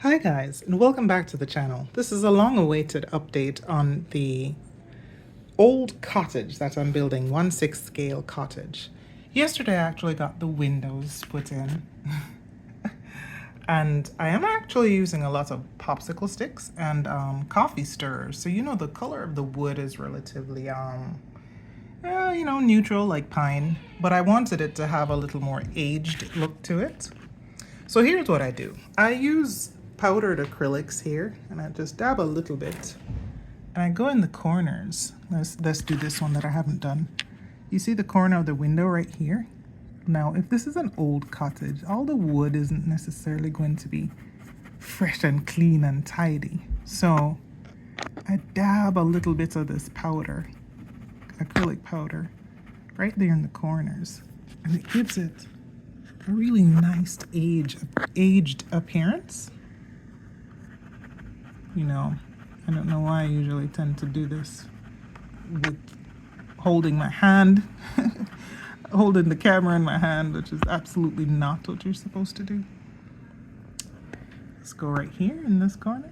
Hi guys, and welcome back to the channel. This is a long-awaited update on the old cottage that I'm building, 1/6 scale cottage. Yesterday I actually got the windows put in and I am actually using a lot of popsicle sticks and coffee stirrers. So the color of the wood is relatively neutral like pine, but I wanted it to have a little more aged look to it. So here's what I do. I use powdered acrylics here, and I just dab a little bit. And I go in the corners. Let's do this one that I haven't done. You see the corner of the window right here? Now, if this is an old cottage, all the wood isn't necessarily going to be fresh and clean and tidy. So I dab a little bit of this powder, acrylic powder, right there in the corners. And it gives it a really nice aged appearance. I don't know why I usually tend to do this with holding my hand, holding the camera in my hand, which is absolutely not what you're supposed to do. Let's go right here in this corner.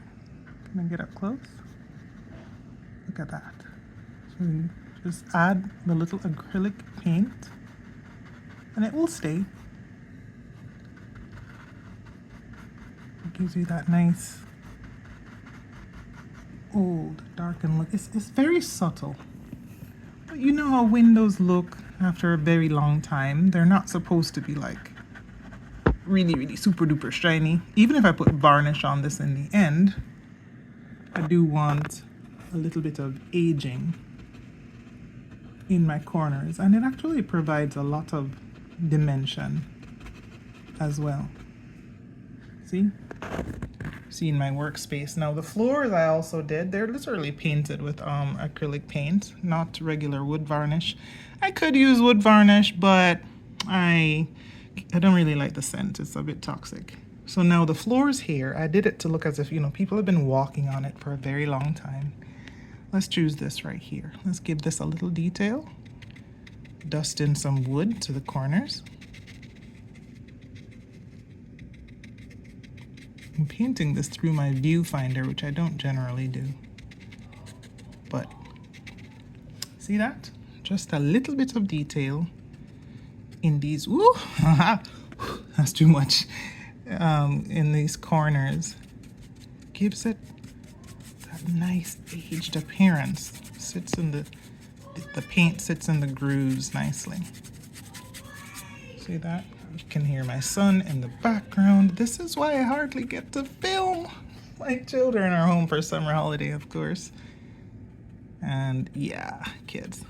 Can I get up close? Look at that. So you just add the little acrylic paint and it will stay. It gives you that nice old darkened look. It's very subtle, but you know how windows look after a very long time. They're not supposed to be like really super duper shiny. Even if I put varnish on this in the end, I do want a little bit of aging in my corners, and it actually provides a lot of dimension as well. See in my workspace. Now the floors I also did, they're literally painted with acrylic paint, not regular wood varnish. I could use wood varnish, but I don't really like the scent. It's a bit toxic. So now the floors here, I did it to look as if people have been walking on it for a very long time. Let's choose this right here. Let's give this a little detail. Dust in some wood to the corners. I'm painting this through my viewfinder, which I don't generally do. But see that? Just a little bit of detail in these, ooh, that's too much, in these corners. Gives it that nice aged appearance. Sits in the paint sits in the grooves nicely. See that? You can hear my son in the background. This is why I hardly get to film. My children are home for summer holiday, of course. And yeah, kids.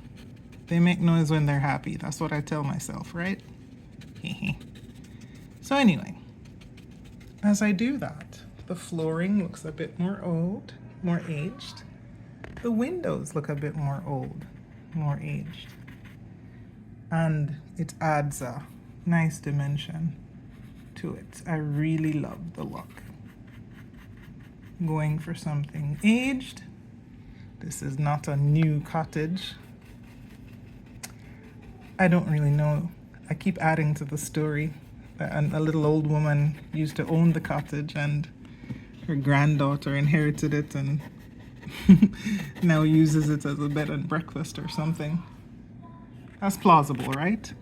They make noise when they're happy. That's what I tell myself, right? So anyway, as I do that, the flooring looks a bit more old, more aged. The windows look a bit more old, more aged. And it adds a nice dimension to it. I really love the look. Going for something aged. This is not a new cottage. I don't really know. I keep adding to the story. A little old woman used to own the cottage and her granddaughter inherited it and now uses it as a bed and breakfast or something. That's plausible, right?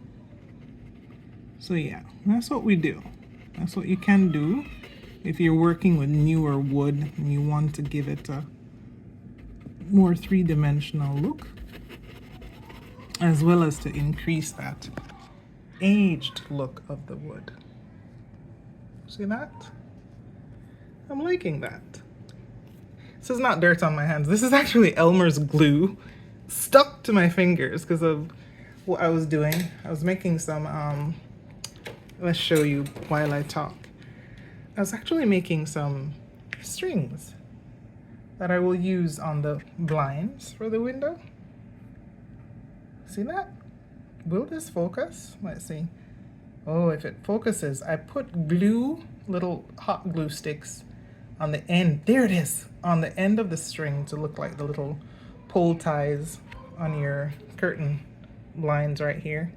So yeah, that's what we do. That's what you can do if you're working with newer wood and you want to give it a more three-dimensional look, as well as to increase that aged look of the wood. See that? I'm liking that. This is not dirt on my hands. This is actually Elmer's glue stuck to my fingers because of what I was doing. I was making some let's show you while I talk. I was actually making some strings that I will use on the blinds for the window. See that? Will this focus? Let's see. Oh, if it focuses, I put glue, little hot glue sticks on the end. There it is, on the end of the string to look like the little pole ties on your curtain blinds right here.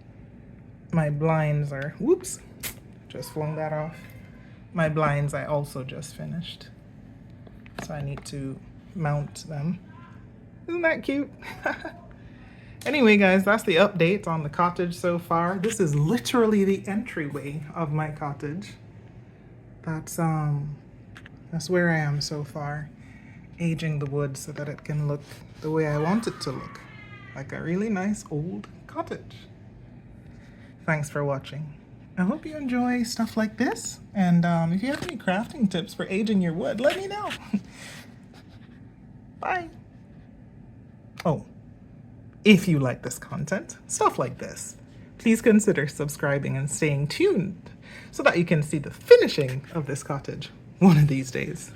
My blinds are, whoops, just flung that off. My blinds I also just finished, so I need to mount them. Isn't that cute? Anyway, guys, that's the update on the cottage so far. This is literally the entryway of my cottage. That's where I am so far, aging the wood so that it can look the way I want it to look, like a really nice old cottage. Thanks for watching. I hope you enjoy stuff like this, and if you have any crafting tips for aging your wood, let me know. Bye. Oh, if you like this content, stuff like this, please consider subscribing and staying tuned so that you can see the finishing of this cottage one of these days.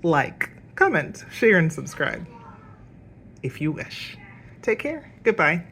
Like, comment, share, and subscribe if you wish. Take care. Goodbye.